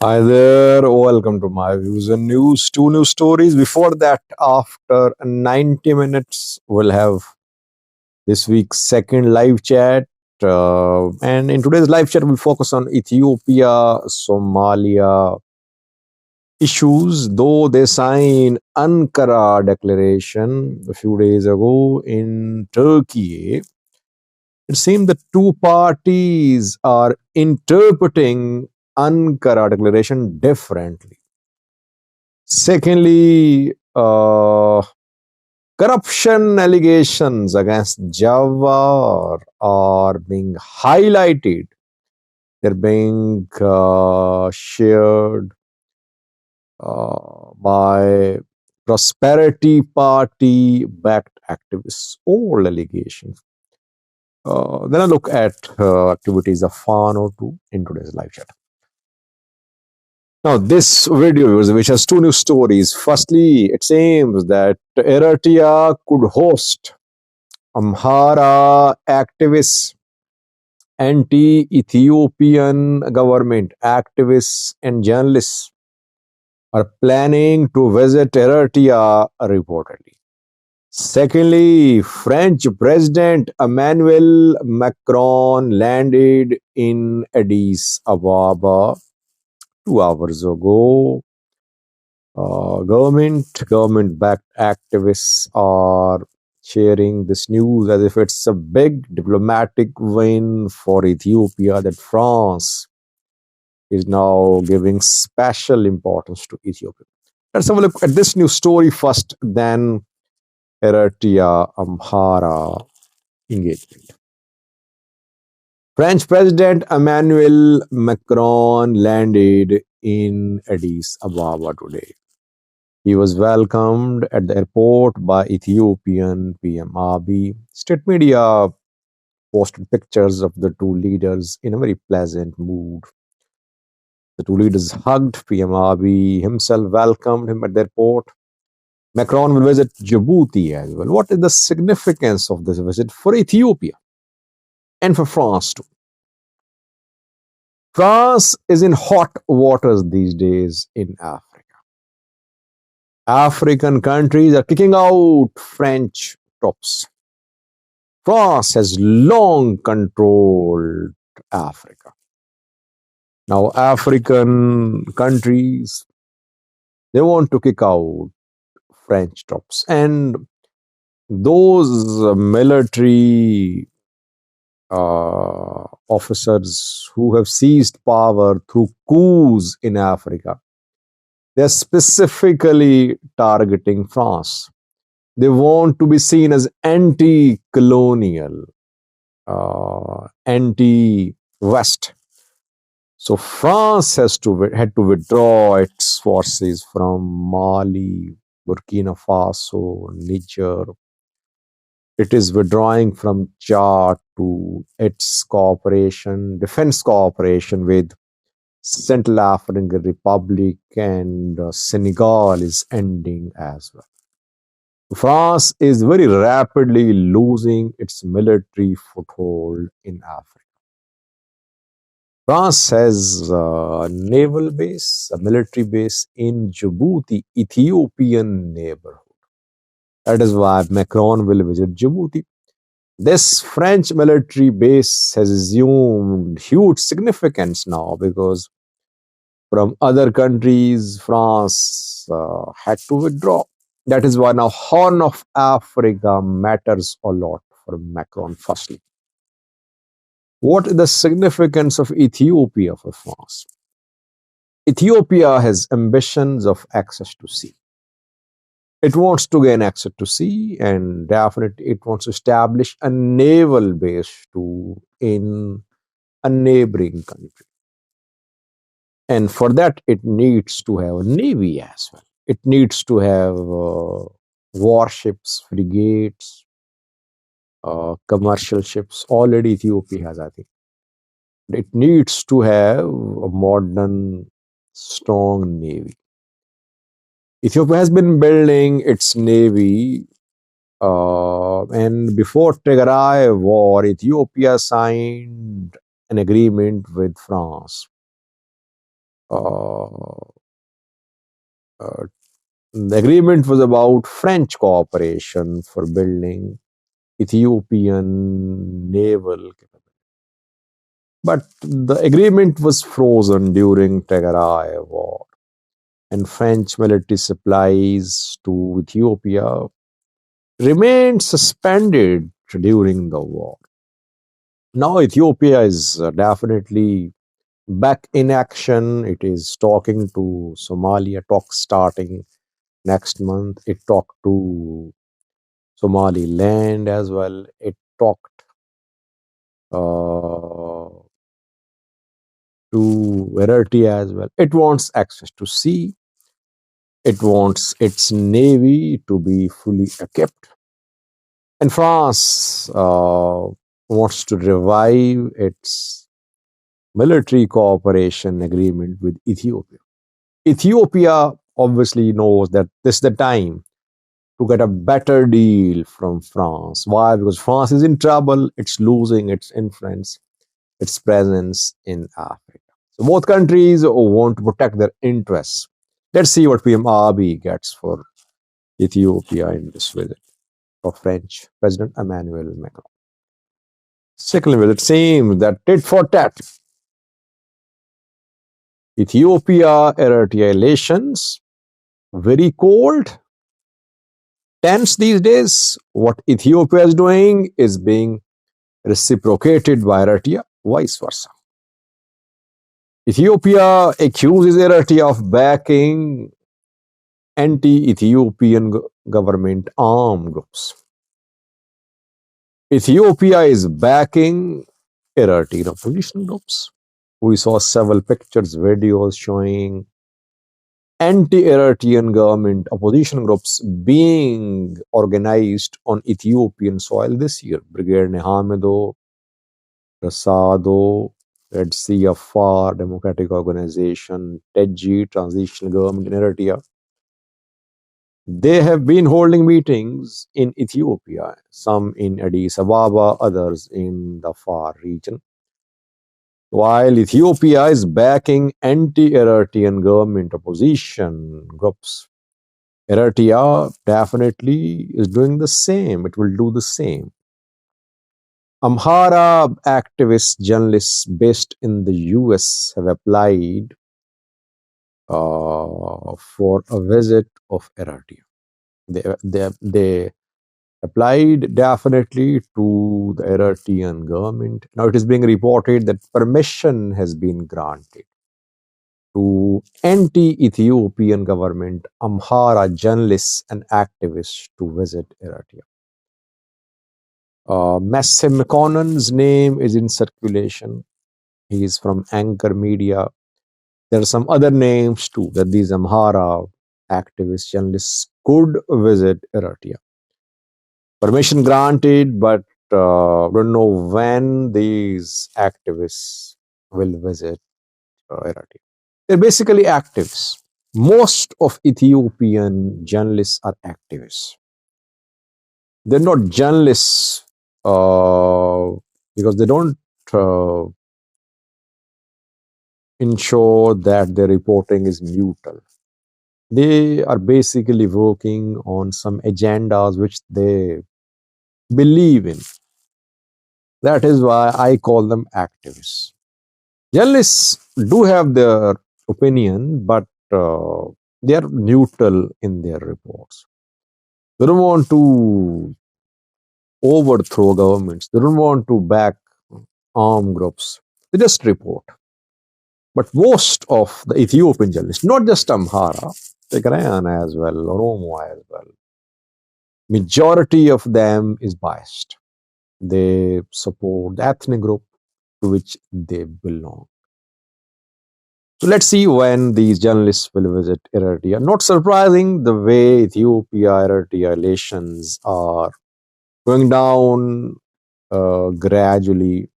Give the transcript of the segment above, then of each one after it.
Hi there, welcome to my views and news. Two news stories. Before that, after 90 minutes, we'll have this week's second live chat. And in today's live chat, we'll focus on Ethiopia, Somalia issues, though they signed Ankara declaration a few days ago in Turkey. It seems the two parties are interpreting Ankara declaration differently. Secondly, corruption allegations against Jawar are being highlighted. They're being shared by Prosperity Party backed activists. All allegations. Then I look at activities of Fano too in today's live chat. Now, this video, which has two news stories. Firstly, it seems that Eritrea could host Amhara activists, anti-Ethiopian government activists and journalists are planning to visit Eritrea reportedly. Secondly, French President Emmanuel Macron landed in Addis Ababa 2 hours ago. Government-backed activists are sharing this news as if it's a big diplomatic win for Ethiopia that France is now giving special importance to Ethiopia. Let's have a look at this news story first, then Eritrea Amhara engagement. French President Emmanuel Macron landed in Addis Ababa today. He was welcomed at the airport by Ethiopian PM Abiy. State media posted pictures of the two leaders in a very pleasant mood. The two leaders hugged. PM Abiy himself welcomed him at the airport. Macron will visit Djibouti as well. What is the significance of this visit for Ethiopia and for France too? France is in hot waters these days in Africa. African countries are kicking out French troops. France has long controlled Africa. Now, African countries, they want to kick out French troops. And those military officers who have seized power through coups in Africa, they're specifically targeting France. They want to be seen as anti-colonial, anti-West. So France had to withdraw its forces from Mali, Burkina Faso, Niger. It is withdrawing from Chad to its defense cooperation with Central African Republic, and Senegal is ending as well. France is very rapidly losing its military foothold in Africa. France has a naval base, a military base in Djibouti, Ethiopian neighborhood. That is why Macron will visit Djibouti. This French military base has assumed huge significance now because from other countries, France had to withdraw. That is why now Horn of Africa matters a lot for Macron, firstly. What is the significance of Ethiopia for France? Ethiopia has ambitions of access to sea. It wants to gain access to sea, and definitely it wants to establish a naval base in a neighboring country. And for that, it needs to have a navy as well. It needs to have warships, frigates, commercial ships. Already Ethiopia has, I think. It needs to have a modern, strong navy. Ethiopia has been building its navy, and before Tigray war, Ethiopia signed an agreement with France Uh, uh, the agreement was about French cooperation for building Ethiopian naval capability. But the agreement was frozen during Tigray War, and French military supplies to Ethiopia remained suspended during the war. Now Ethiopia is definitely back in action. It is talking to Somalia, talks starting next month. It talked to Somaliland as well. It talked to Eritrea as well. It wants access to sea. It wants its navy to be fully equipped. And France wants to revive its military cooperation agreement with Ethiopia. Ethiopia obviously knows that this is the time to get a better deal from France. Why? Because France is in trouble. It's losing its influence, its presence in Africa. So both countries want to protect their interests. Let's see what PM Abiy gets for Ethiopia in this visit of French President Emmanuel Macron. Second visit, seems that tit for tat. Ethiopia Eritrea relations very cold, tense these days. What Ethiopia is doing is being reciprocated by Eritrea, vice versa. Ethiopia accuses Eritrea of backing anti-Ethiopian government armed groups. Ethiopia is backing Eritrean opposition groups. We saw several pictures, videos showing anti-Eritrean government opposition groups being organized on Ethiopian soil this year. Brigade Nehamido, Rasado, Red Sea Afar, Democratic Organization, TEDG, Transitional Government in Eritrea. They have been holding meetings in Ethiopia, some in Addis Ababa, others in the Far region. While Ethiopia is backing anti-Eritrean government opposition groups, Eritrea definitely is doing the same. It will do the same. Amhara activists, journalists based in the US have applied for a visit of Eritrea. They applied definitely to the Eritrean government. Now it is being reported that permission has been granted to anti-Ethiopian government Amhara journalists and activists to visit Eritrea. Massim McConnell's name is in circulation. He is from Anchor Media. There are some other names too that these Amhara activist journalists could visit Eritrea. Permission granted, but don't know when these activists will visit Eritrea. They're basically activists. Most of Ethiopian journalists are activists. They're not journalists because they don't uh, ensure that their reporting is neutral. They are basically working on some agendas which they believe in. That is why I call them activists. Journalists do have their opinion, but they are neutral in their reports. They don't want to overthrow governments. They don't want to back armed groups. They just report. But most of the Ethiopian journalists, not just Amhara, Tigrayan as well, Oromo as well, majority of them is biased. They support the ethnic group to which they belong. So let's see when these journalists will visit Eritrea. Not surprising the way Ethiopia-Eritrea relations are going down gradually.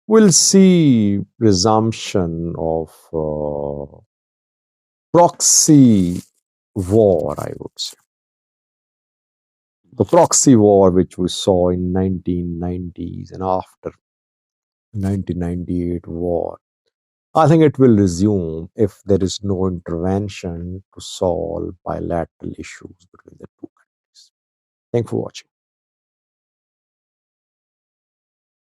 We'll see resumption of proxy war, I would say. The proxy war which we saw in 1990s and after 1998 war. I think it will resume if there is no intervention to solve bilateral issues between the two countries. Thanks for watching.